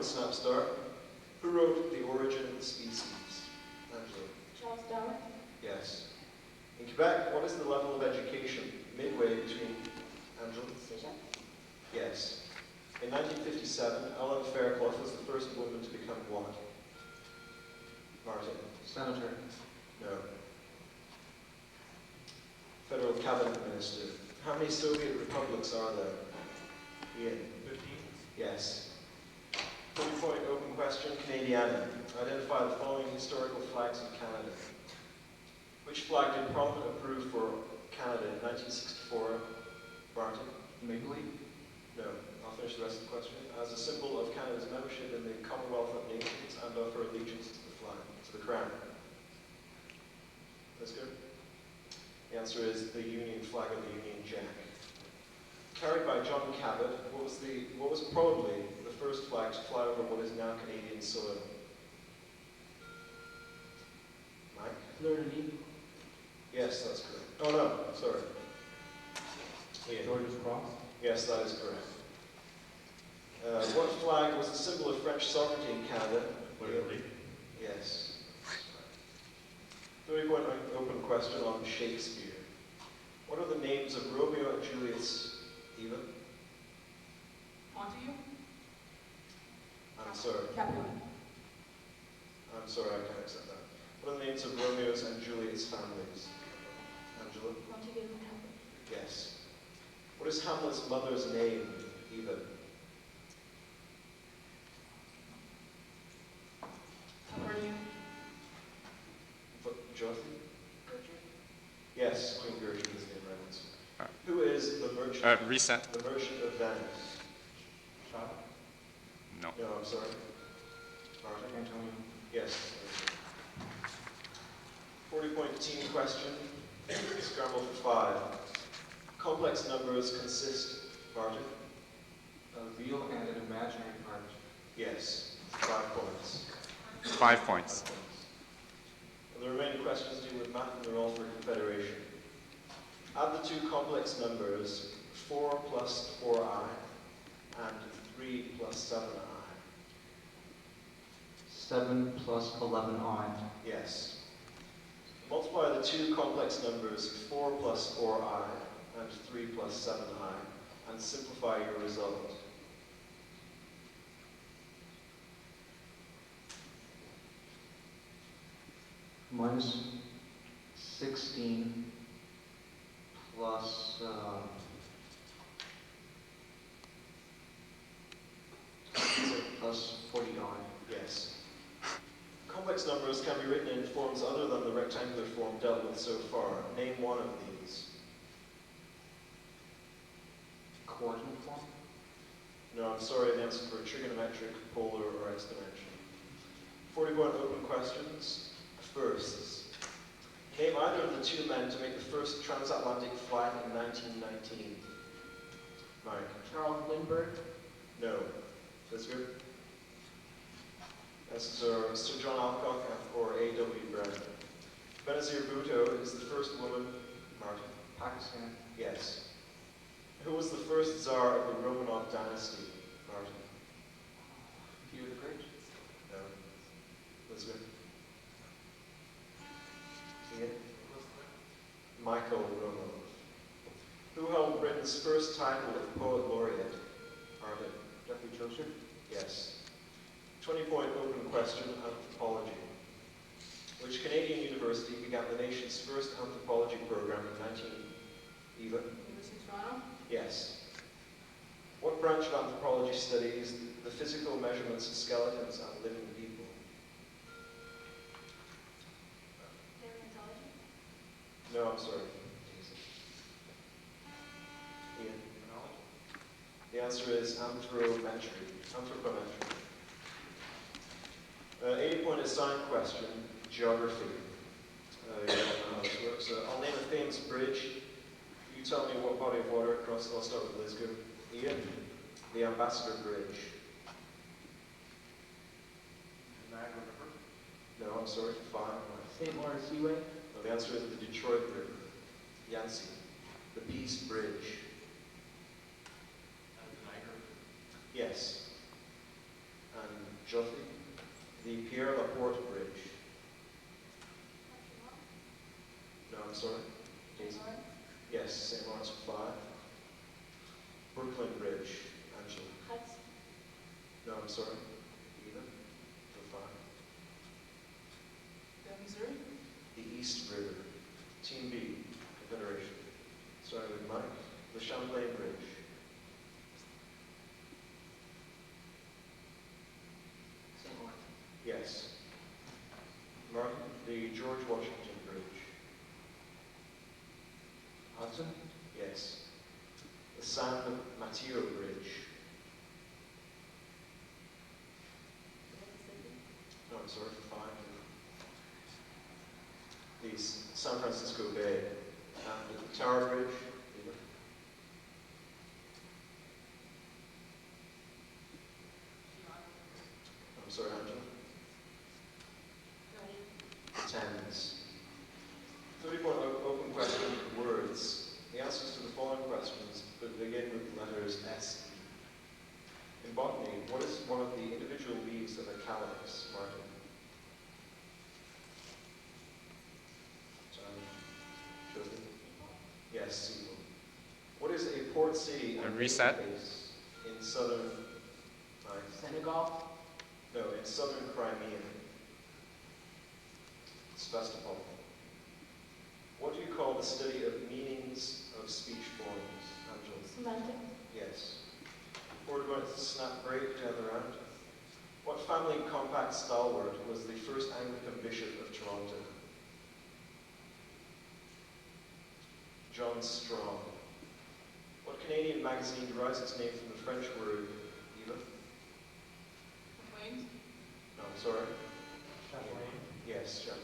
Snapstar. Who wrote The Origin of the Species? Angela. Charles Darwin. Yes. In Quebec, what is the level of education midway between Angela? Suja. Yes. In 1957, Ellen Fairclough was the first woman to become what? Martin. Senator. No. Federal Cabinet Minister. How many Soviet republics are there? Ian. 15. Yes. 40-point open question, Canadiana. Identify the following historical flags of Canada. Which flag did Parliament approve for Canada in 1964? Martin? Maple Leaf. No. I'll finish the rest of the question. As a symbol of Canada's membership in the Commonwealth of Nations and of her allegiance to the flag, to the crown. That's good. The answer is the Union flag of the Union Jack. Carried by John Cabot, what was probably the first flag to fly over what is now Canadian soil? Mike? Fleur-de-Lis. Yes, that's correct. Oh no, sorry. Ian. George's Cross. Yes, that is correct. What flag was the symbol of French sovereignty in Canada? Fleur-de-Lis. Yes. 30-point open question on Shakespeare. What are the names of Romeo and Juliet's Eva? Montague. I'm sorry. Capulet. I'm sorry, I can't accept that. What are the names of Romeo's and Juliet's families? Angela? Montague and Capulet. Yes. What is Hamlet's mother's name? Eva? Capernaum. Jonathan? Gertrude. Yes, Queen Gertrude is the right answer. Who is the merchant? Reset. The Merchant of Venice. Shop. No. No, I'm sorry. Martin? Antonio. Yes. 40-point team question. Scramble for 5. Complex numbers consist, Martin? A real and an imaginary part. Yes. 5 points. 5 points. And the remaining questions deal with math and they're all for Confederation. Add the two complex numbers 4 plus 4i and 3 plus 7i. 7 plus 11i. Yes. Multiply the two complex numbers 4 plus 4i and 3 plus 7i and simplify your result. Minus 16 plus plus 40i. Yes. Complex numbers can be written in forms other than the rectangular form dealt with so far. Name one of these. Coordinate form. No, I'm sorry, the answer for trigonometric, polar, or exponential. 40-point open questions. Firsts. Name either of the two men to make the first transatlantic flight in 1919. Mike. Charles Lindbergh. No. That's good. Answers are Sir John Alcock or A.W. Brown. Benazir Bhutto is the first woman. Martin. Pakistan. Yes. Who was the first Tsar of the Romanov dynasty? Martin. Peter the Great. No. Lisgar. Ian. Michael Romanov. Who held Britain's first title of Poet Laureate? Martin. Geoffrey Chaucer. Yes. 20-point open question, anthropology. Which Canadian university began the nation's first anthropology program in 19... Eva? University of Toronto. Yes. What branch of anthropology studies the physical measurements of skeletons and living people? Paleontology. No, I'm sorry. Ian? The answer is anthropometry. 80-point assigned question, geography. You don't know how this works. I'll name a famous bridge. You tell me what body of water it crosses. I'll start with Lisgar. Ian? The Ambassador Bridge. Niagara River. No, I'm sorry. 5. St. Lawrence Seaway. No, the answer is the Detroit River. Yancey. The Peace Bridge. The Niagara River. Yes. And Jothy. The Pierre Laporte Bridge. No, I'm sorry. Daisy. Yes, St. Lawrence for 5. Brooklyn Bridge. Angela. Hudson. No, I'm sorry. Eva for 5. The Missouri. The East River. Team B. Confederation. Starting with Mike. The Champlain Bridge. St. Lawrence. Yes. Martin. The George Washington Bridge. Hudson. Yes. The San Mateo Bridge. No, I'm sorry, for 5. The San Francisco Bay. And the Tower Bridge. Eva. I'm sorry, Angela. Tens. 30-point open question words. The answers to the following questions begin with the letters S. In botany, what is one of the individual leaves of a calyx, Martin? Joseph? Yes, Seagull. What is a port city and Reset. base in southern Senegal. No, in southern Crimea? Sebastopol. What do you call the study of meanings of speech forms, Angela? Semantic. Yes. Before we're going to snap break down the round. What family compact stalwart was the first Anglican bishop of Toronto? John Strong. What Canadian magazine derives its name from the French word, Eva? Maclean. No, I'm sorry. Champlain. Yes, Champlain.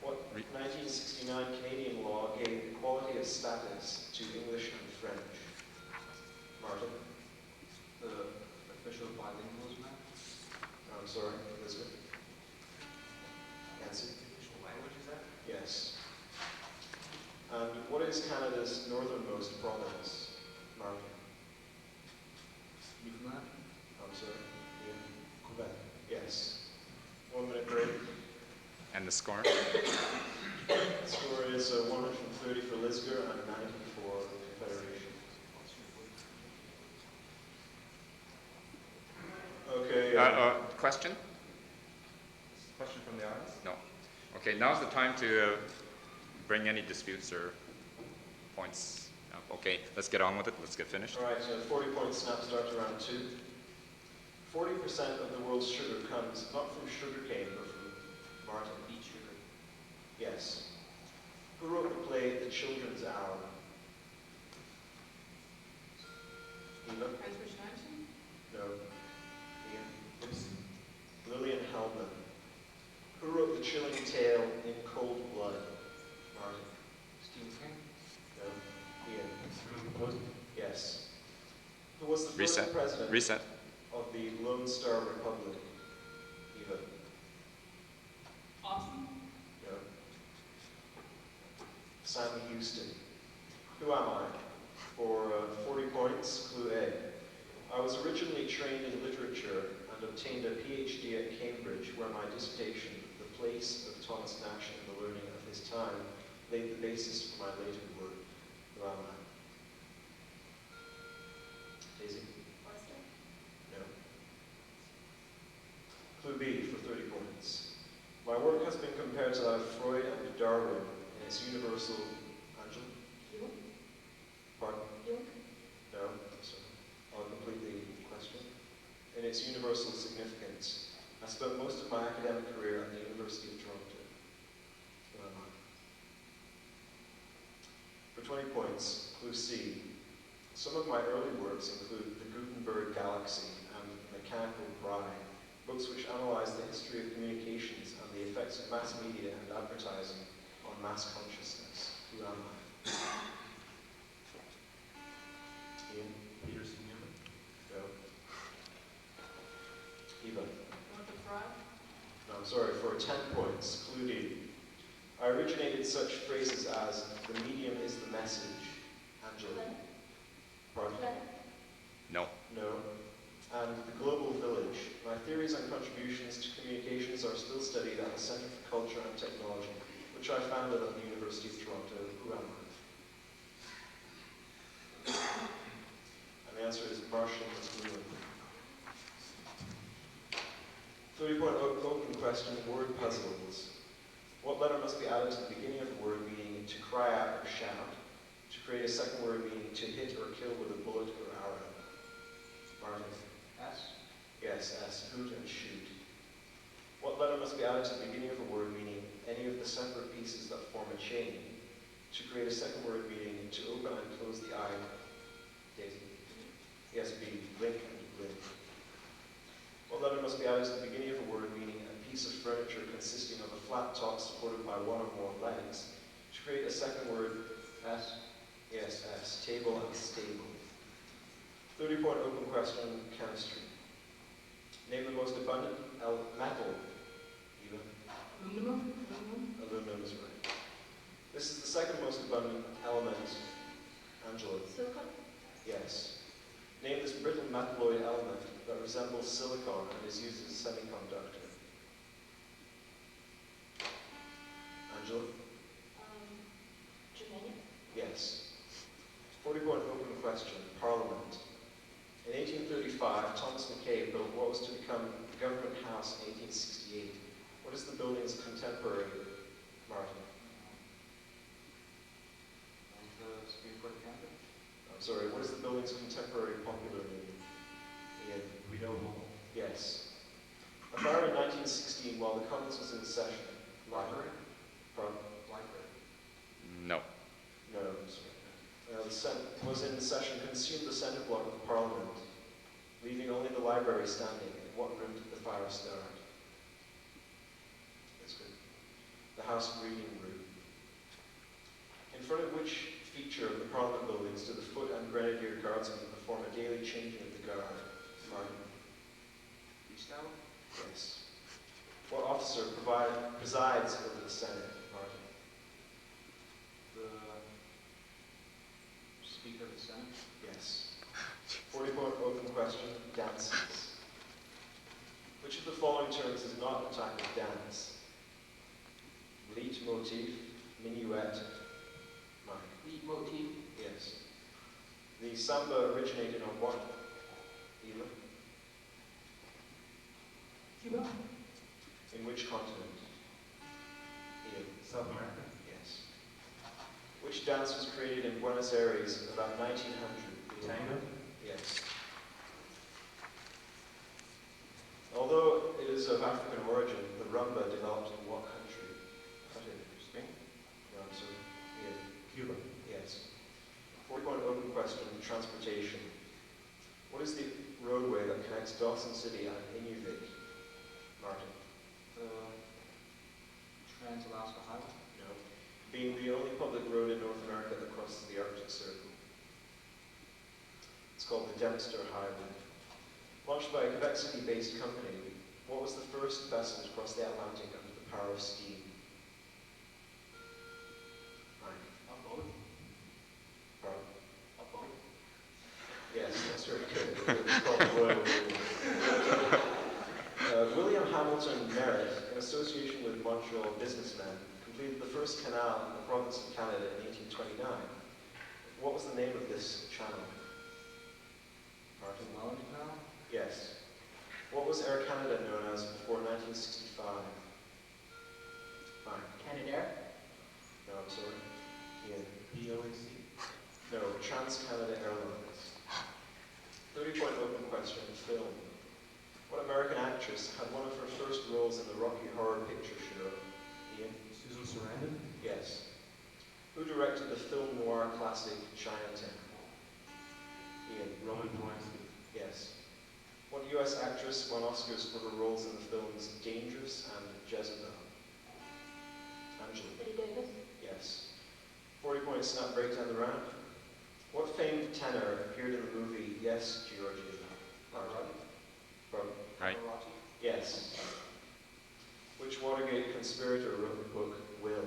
What 1969 Canadian law gave equality of status to English and French? Martin? The official bilingualism act. No, I'm sorry, Elizabeth. Nancy? Official language is that? Yes. And what is Canada's northernmost province? Martin? Newfoundland. I'm sorry. Ian? Quebec. Yes. 1 minute break. And the score? The score is 130 for Lisgar and 90 for Confederation. Okay. Question? Question from the audience? No. Okay, now's the time to bring any disputes or points up. Okay, let's get on with it. Let's get finished. All right, so 40-point snap starts around 2. 40% of the world's sugar comes not from sugarcane, but from Martin. Beet sugar. Yes. Who wrote the play The Children's Hour? Eva? Christopher Schneiderson. No. Ian? Lillian Hellman. Who wrote The Chilling Tale in Cold Blood? Martin? Stephen King. No. Ian? Yes. Who was the first Reset. president Reset. of the Lone Star Republic? Eva? Austin. No. Sam Houston. Who am I? For 40 points, clue A. I was originally trained in literature and obtained a PhD at Cambridge, where my dissertation, The Place of Thomas Nash in the Learning of His Time, laid the basis for my later work. Who am I? Daisy? Western. No. Clue B for 30 points. My work has been compared to that of Freud and Darwin in its universal... Angela? Jung. Pardon? Jung. No, sorry. I'll complete the question. In its universal significance, I spent most of my academic career at the University of Toronto. Who am I? For 20 points, clue C. Some of my early works include The Gutenberg Galaxy and Mechanical Bride, books which analyze the history of communications and the effects of mass media and advertising on mass consciousness. Who am I? Ian? Peterson Newman. No. Eva? Northrop Frye. No, I'm sorry, for 10 points, clue D. I originated such phrases as, the medium is the message. Angela? Leonard. Pardon? Leonard. No. No. and the global village. My theories and contributions to communications are still studied at the Centre for Culture and Technology, which I founded at the University of Toronto. Who am I? And the answer is Marshall McLuhan. 30-point open question, word puzzles. What letter must be added to the beginning of a word meaning to cry out or shout, to create a second word meaning to hit or kill with a bullet or arrow? Martin? S. Yes, S, hoot and shoot. What letter must be added to the beginning of a word meaning any of the separate pieces that form a chain, to create a second word meaning to open and close the eye? Daisy? Yes, B, blink and blink. What letter must be added to the beginning of a word meaning a piece of furniture consisting of a flat top supported by one or more legs, to create a second word? S. Yes, S, table and stable. 30-point open question, chemistry. Name the most abundant metal. Eva? Aluminum. Aluminum is right. This is the second most abundant element. Angela? Silicon. Yes. Name this brittle metalloid element that resembles silicon and is used as a semiconductor. Angela? Germanium. Yes. 40-point open question, Parliament. In 1835, Thomas Mackay built what was to become Government House in 1868. What is the building's contemporary, Martin? The Supreme Court of Canada. I'm sorry, what is the building's contemporary popular name? Ian? We don't know. Yes. A fire in 1916 while the Commons was in session. Library. Pardon? Library. No. No, sorry. The Senate was in session, consumed the centre block of Parliament, leaving only the library standing. In what room did the fire start? That's good. The House Reading Room. In front of which feature of the Parliament buildings do the Foot and Grenadier Guardsmen perform a daily changing of the guard? Martin? East Tower. Yes. What officer presides over the Senate? Martin? The Speaker of the Senate. Yes. 40-point open question, dances. Which of the following terms is not a type of dance? Leitmotif, minuet, Mike? Leitmotif. Yes. The samba originated on what? Eva? Cuba. In which continent? Ian? South America. Yes. Which dance was created in Buenos Aires about 1900? Tango. Yes. Although it is of African origin, the rumba developed in what country? Spain. No, I'm sorry. Ian? Cuba. Yes. 40-point open question, transportation. What is the roadway that connects Dawson City and Inuvik? Martin? The Trans-Alaska Highway. No. Being the only public road in North America that crosses the Arctic Circle. It's called the Dempster Highway. Launched by a Quebec City-based company, what was the first vessel to cross the Atlantic under the power of steam? Mike? A boat. Pardon? A boat. Yes, that's very good. It's called the Royal Navy. William Hamilton Merritt, in association with Montreal businessmen, completed the first canal in the province of Canada in 1829. What was the name of this channel? Martin? Welland Canal. Yes. What was Air Canada known as before 1965? Mike? Canadair. No, I'm sorry. Ian? POAC. No, Trans-Canada Airlines. 30-point open question, film. What American actress had one of her first roles in the Rocky Horror Picture Show? Ian? Susan Sarandon. Yes. Who directed the film noir classic Chinatown? Ian? Roman Polanski. Yes. What US actress won Oscars for her roles in the films Dangerous and Jezebel? Angela? Betty Davis. Yes. 40-point snap breakdown the round. What famed tenor appeared in the movie Yes, Georgie? Pardon? Right. Pavarotti. Yes. Which Watergate conspirator wrote the book Will?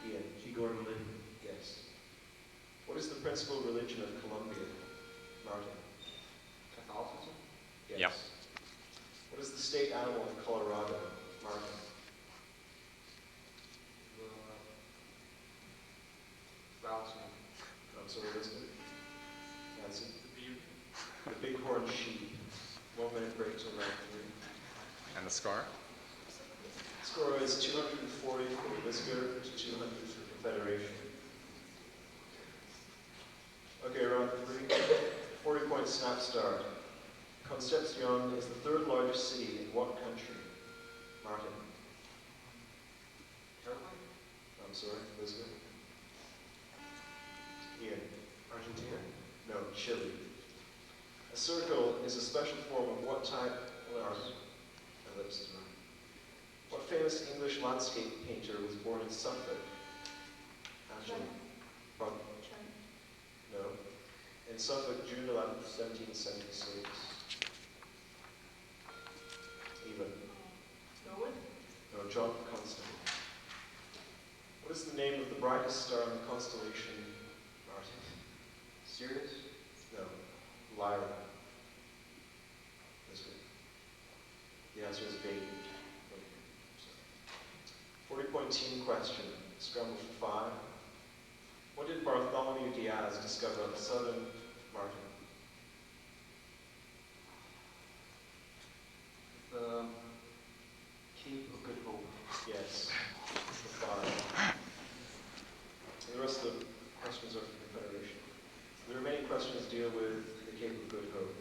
Ian? G. Gordon Liddy. Yes. What is the principal religion of Colombia? Martin? Catholicism. state animal of Colorado? Martin. The rattlesnake. I'm sorry, Lisgar. Nancy. The beaver. The bighorn sheep. 1 minute break till round 3. And the scar? Score is 240 for Lisgar to 200 for Confederation. Okay, round 3. 40-point snap start. Concepcion is the 3rd largest city in what country? Martin. Paraguay. I'm sorry, Lisgar. Ian. Argentina. No, Chile. A circle is a special form of what type? Ellipse is right. What famous English landscape painter was born in Suffolk? Angela. Pardon? No. In Suffolk, June 11th, 1776. Eva. Norwood? No, John Constable. What is the name of the brightest star in the constellation? Martin. Sirius. No. Lyra. This one. The answer is baby. 40-point team question. Scramble for 5. What did Bartholomew Diaz discover at the southern Martin? The Cape of Good Hope. Yes. For 5. And the rest of the questions are for Confederation. The remaining questions deal with the Cape of Good Hope.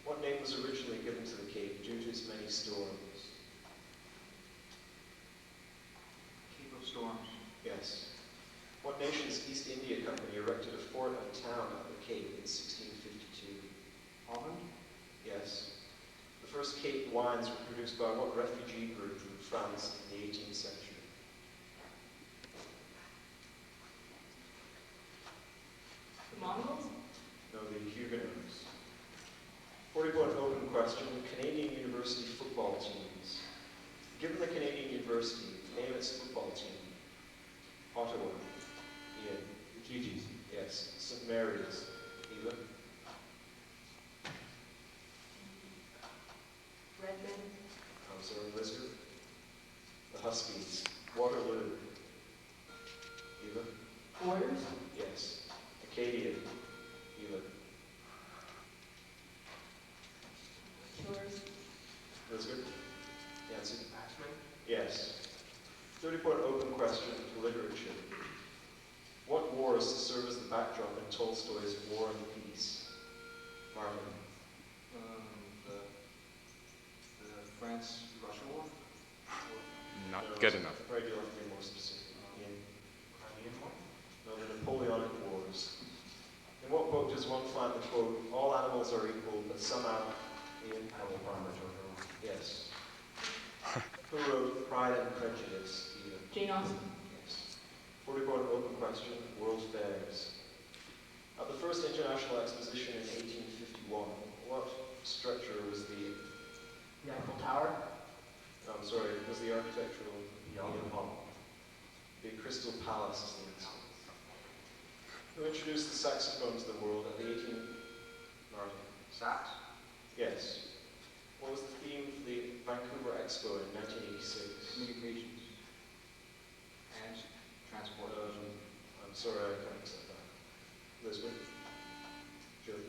What name was originally given to the Cape due to its many storms? Cape of Storms. Yes. What nation's East India Company erected a fort and town at the Cape in 1652? Holland. Yes. The first Cape wines were produced by what refugee group from France in the 18th century? The Mongols? No, the Huguenots. 40-point open question. Canadian university football teams. Given the Canadian university, name its football team. Ottawa. Ian. Gigi's. Yes. St. Mary's. Eva. Redmond? I'm sorry, Lisgar. The Huskies. Waterloo. Eva. Borders? Yes. Acadia. Eva. Yours? Lisgar. Nancy. Axeman. Yes. 30-point open question for literature. What wars serve as the backdrop in Tolstoy's War and Peace? Martin. The France-Russia War. Not No, good enough. I'm afraid you'll have to be more specific. Ian. Crimean War. No, the Napoleonic Wars. In what book does one find the quote, all animals are equal, but some animals... Ian. Animal Farm by George Orwell. Yes. Who wrote Pride and Prejudice? Ian. Jane Austen? Yes. 40-point open question, World Fairs. At the first International Exposition in 1851, what structure was the... The Eiffel Tower? I'm sorry, was the architectural... Albert Hall. The Crystal Palace is the answer. Who introduced the saxophone to the world at the 18th... Martin. Sax. Yes. What was the theme for the Vancouver Expo in 1986? Communications. And transport. I'm sorry, I can't accept that. Lisbon? Jody?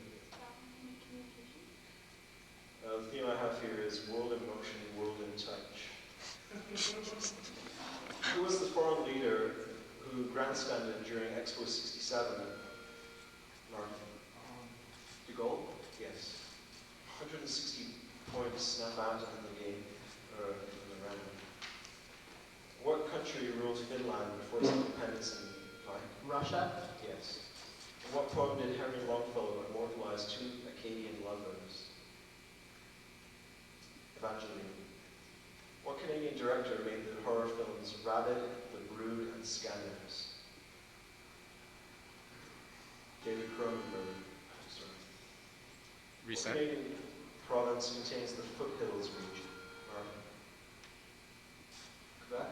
The theme I have here is World in Motion, World in Touch. Who was the foreign leader who grandstanded during Expo 67? Martin. De Gaulle. Yes. 160 points snap out in the game, or in the round. What country ruled Finland before its independence in Russia? Yes. In what poem did Henry Longfellow immortalize two Acadian lovers? Evangeline. What Canadian director made the horror films Rabid, The Brood, and Scanners? David Cronenberg. Sorry. What Reset. Canadian province contains the foothills region? Martin. Quebec.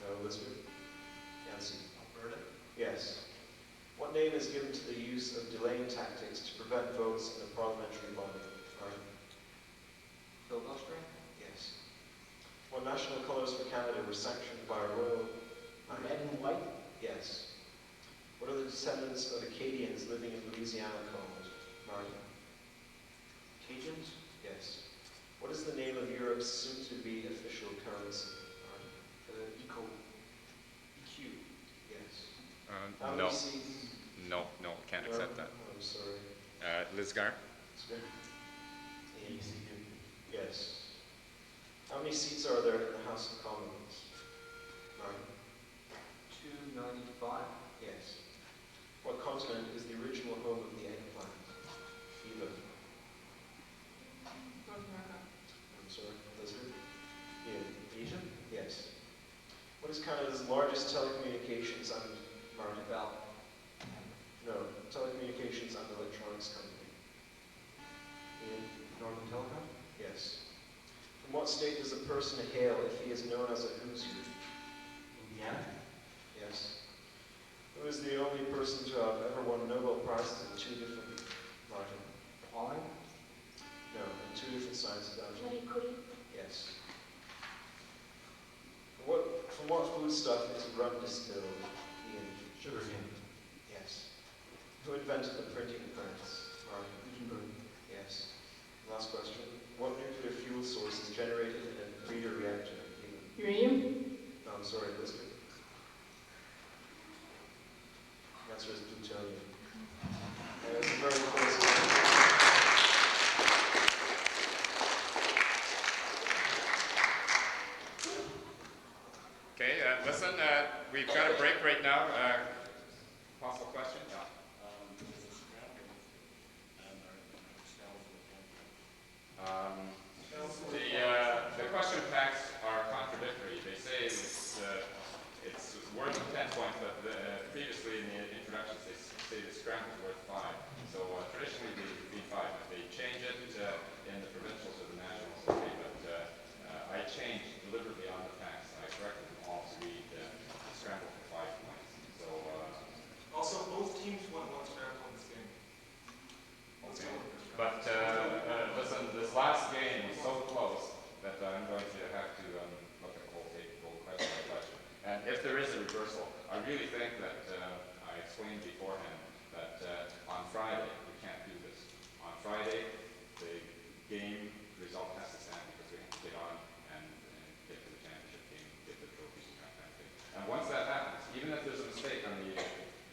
No, Lisbon. Yancy. Alberta. Yes. What name is given to the use of delaying tactics to prevent votes in a parliamentary body? Martin. Filibustering. national colours for Canada were sanctioned by a royal... Red and white. Yes. What are the descendants of Acadians living in Louisiana called? Martin? Cajuns? Yes. What is the name of Europe's soon-to-be official currency? Martin? Eco. EQ. Yes. How No, many seats? no, can't accept that. I'm sorry. Lisgar? It's good. Ian? Yes. How many seats are there in the House of Commons? Martin? 295. Yes. What continent is the original home of the eggplant? Eva? North America. I'm sorry, Lisgar? Ian? Asia? Yes. What is Canada's largest telecommunications and Martin? Bell. No, telecommunications and electronics company. Ian? Northern Telecom? Yes. From what state does a person hail if he is known as a Hoosier? Indiana? Yes. Who is the only person to have ever won Nobel Prizes in two different... Martin? Pauling? No, in two different sciences. Marie Curie. Yes. From what foodstuff is rum distilled? Ian? Sugarcane. Yes. Who invented the printing press? Martin? Gutenberg. Yes. Last question. What nuclear fuel source is generated in a breeder reactor? Ian? Uranium. No, I'm sorry, Lisgar. The answer is plutonium. It's a very close one. Okay, listen, we've got a break right now. Possible question? Yeah. The question packs are contradictory. They say it's worth 10 points, but previously in the introductions they say the scramble is worth 5. So traditionally they would be 5. If they change it in the provincials or the nationals, okay, but I changed deliberately on the packs. I corrected them all to read the scramble for 5 points. So Also, both teams won one scramble in this game. okay. But listen, this last game was so close that I'm going to have to look at the whole tape, go question by question. And if there is a reversal, I really think that I explained beforehand that on Friday we can't do this. On Friday, the game result has to stand because we have to get on and get to the championship game, get the trophies and that kind of thing. And once that happens, even if there's a mistake on the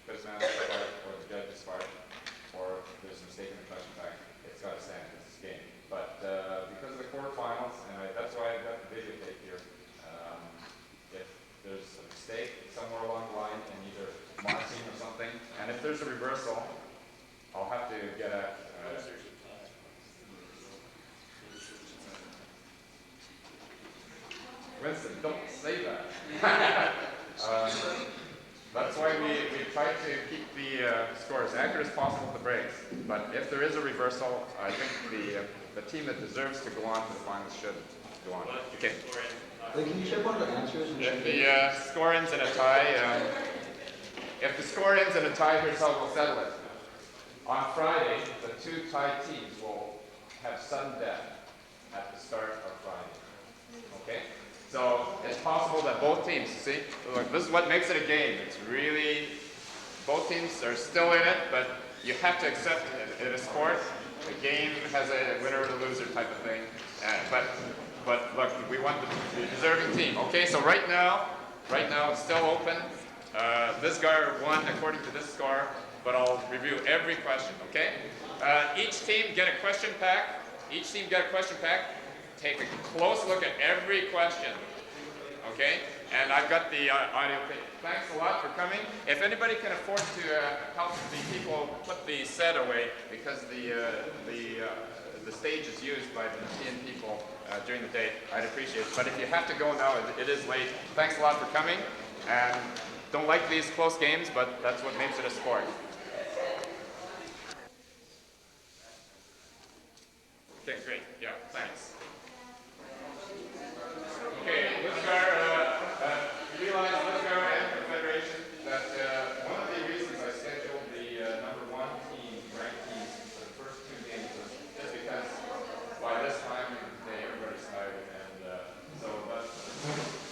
quizmaster's part or the judge's part, or there's a mistake in the question pack, it's got to stand in this game. But because of the quarterfinals, and that's why I've got the videotape here, if there's a mistake somewhere along the line in either marking or something, and if there's a reversal, I'll have to get a... Winston, don't say that. That's why we try to keep the score as accurate as possible at the breaks. But if there is a reversal, I think the team that deserves to go on to the finals should go on. Okay. Wait, can you check one of the answers? If the score ends in a tie, if the score ends in a tie, here's how we'll settle it. On Friday, the two tied teams will have sudden death at the start of Friday. Okay? So it's possible that both teams, see, look, this is what makes it a game. It's really, both teams are still in it, but you have to accept it in a sport. The game has a winner or loser type of thing. But look, we want the deserving team. Okay, so right now it's still open. Lisgar won according to this score, but I'll review every question, okay? Each team get a question pack. Take a close look at every question, okay? And I've got the audio. Thanks a lot for coming. If anybody can afford to help the people put the set away, because the stage is used by the European people during the day, I'd appreciate it. But if you have to go now, it is late. Thanks a lot for coming. And don't like these close games, but that's what makes it a sport. Okay, great. Yeah, thanks. Okay, Lisgar, you realize Lisgar and Confederation that one of the reasons I scheduled the number 1 team, ranked teams, for the first 2 games is because by this time everybody's tired, and so that's Thank you.